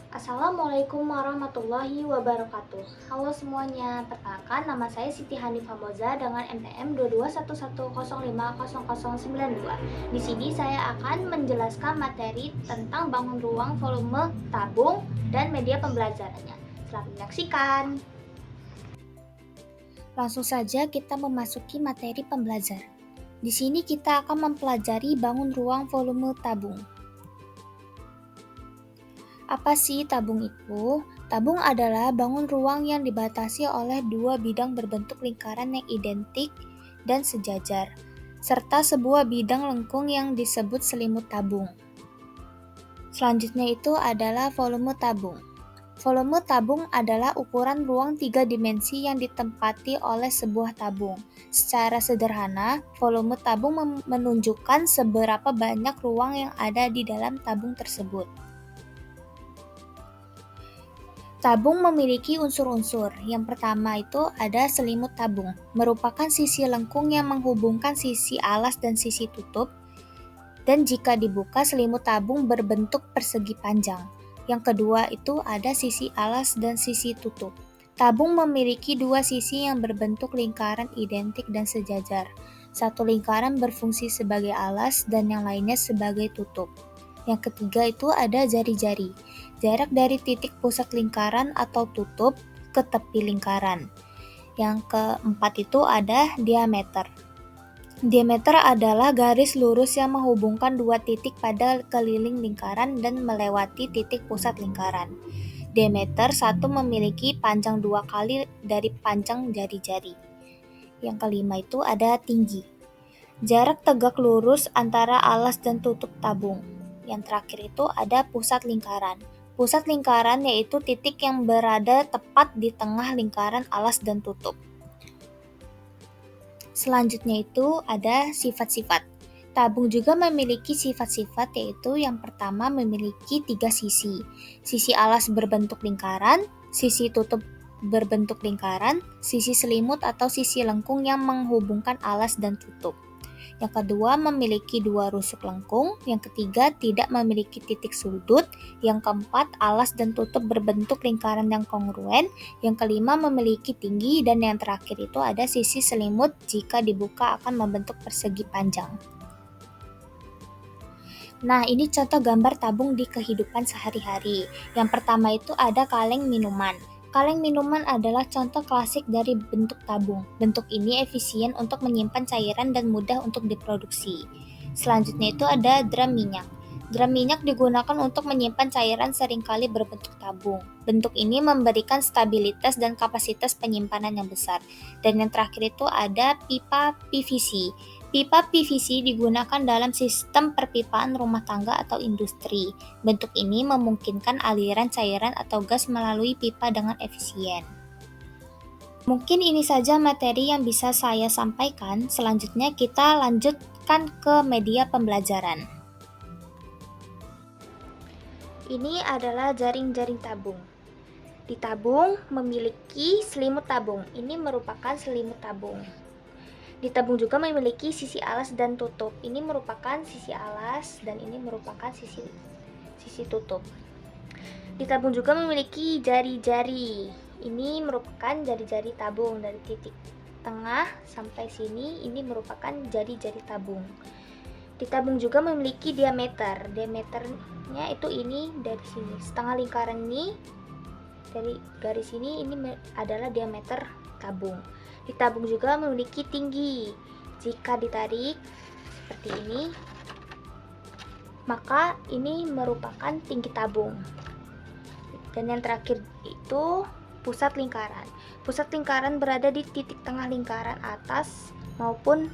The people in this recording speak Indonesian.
Assalamualaikum warahmatullahi wabarakatuh. Halo semuanya, perkenalkan nama saya Siti Hanifah Moza dengan NPM 22110500092. Di sini saya akan menjelaskan materi tentang bangun ruang, volume, tabung, dan media pembelajarannya. Selamat menyaksikan. Langsung saja kita memasuki materi pembelajaran. Di sini kita akan mempelajari bangun ruang, volume, tabung. Apa sih tabung itu? Tabung adalah bangun ruang yang dibatasi oleh dua bidang berbentuk lingkaran yang identik dan sejajar, serta sebuah bidang lengkung yang disebut selimut tabung. Selanjutnya itu adalah volume tabung. Volume tabung adalah ukuran ruang 3 dimensi yang ditempati oleh sebuah tabung. Secara sederhana, volume tabung menunjukkan seberapa banyak ruang yang ada di dalam tabung tersebut. Tabung memiliki unsur-unsur. Yang pertama itu ada selimut tabung, merupakan sisi lengkung yang menghubungkan sisi alas dan sisi tutup. Dan jika dibuka, selimut tabung berbentuk persegi panjang. Yang kedua itu ada sisi alas dan sisi tutup. Tabung memiliki dua sisi yang berbentuk lingkaran identik dan sejajar. Satu lingkaran berfungsi sebagai alas dan yang lainnya sebagai tutup. Yang ketiga itu ada jari-jari. Jarak dari titik pusat lingkaran atau tutup ke tepi lingkaran. Yang keempat itu ada diameter. Diameter adalah garis lurus yang menghubungkan dua titik pada keliling lingkaran dan melewati titik pusat lingkaran. Diameter satu memiliki panjang 2 kali dari panjang jari-jari. Yang kelima itu ada tinggi. Jarak tegak lurus antara alas dan tutup tabung. Yang terakhir itu ada pusat lingkaran. Pusat lingkaran yaitu titik yang berada tepat di tengah lingkaran alas dan tutup. Selanjutnya itu ada sifat-sifat. Tabung juga memiliki sifat-sifat, yaitu yang pertama memiliki 3 sisi. Sisi alas berbentuk lingkaran, sisi tutup berbentuk lingkaran, sisi selimut atau sisi lengkung yang menghubungkan alas dan tutup. Yang kedua memiliki 2 rusuk lengkung, yang ketiga tidak memiliki titik sudut, yang keempat alas dan tutup berbentuk lingkaran yang kongruen, yang kelima memiliki tinggi, dan yang terakhir itu ada sisi selimut jika dibuka akan membentuk persegi panjang. Nah, ini contoh gambar tabung di kehidupan sehari-hari. Yang pertama itu ada kaleng minuman. Kaleng minuman adalah contoh klasik dari bentuk tabung. Bentuk ini efisien untuk menyimpan cairan dan mudah untuk diproduksi. Selanjutnya itu ada drum minyak. Drum minyak digunakan untuk menyimpan cairan seringkali berbentuk tabung. Bentuk ini memberikan stabilitas dan kapasitas penyimpanan yang besar. Dan yang terakhir itu ada pipa PVC. Pipa PVC digunakan dalam sistem perpipaan rumah tangga atau industri. Bentuk ini memungkinkan aliran cairan atau gas melalui pipa dengan efisien. Mungkin ini saja materi yang bisa saya sampaikan. Selanjutnya kita lanjutkan ke media pembelajaran. Ini adalah jaring-jaring tabung. Di tabung memiliki selimut tabung. Ini merupakan selimut tabung. Di tabung juga memiliki sisi alas dan tutup. Ini merupakan sisi alas dan ini merupakan sisi tutup. Di tabung juga memiliki jari-jari. Ini merupakan jari-jari tabung dari titik tengah sampai sini. Ini merupakan jari-jari tabung. Di tabung juga memiliki diameter. Diameternya itu ini dari sini. Setengah lingkaran ini dari garis ini adalah diameter tabung. Di tabung juga memiliki tinggi. Jika ditarik seperti ini, maka ini merupakan tinggi tabung. Dan yang terakhir itu pusat lingkaran. Pusat lingkaran berada di titik tengah lingkaran atas maupun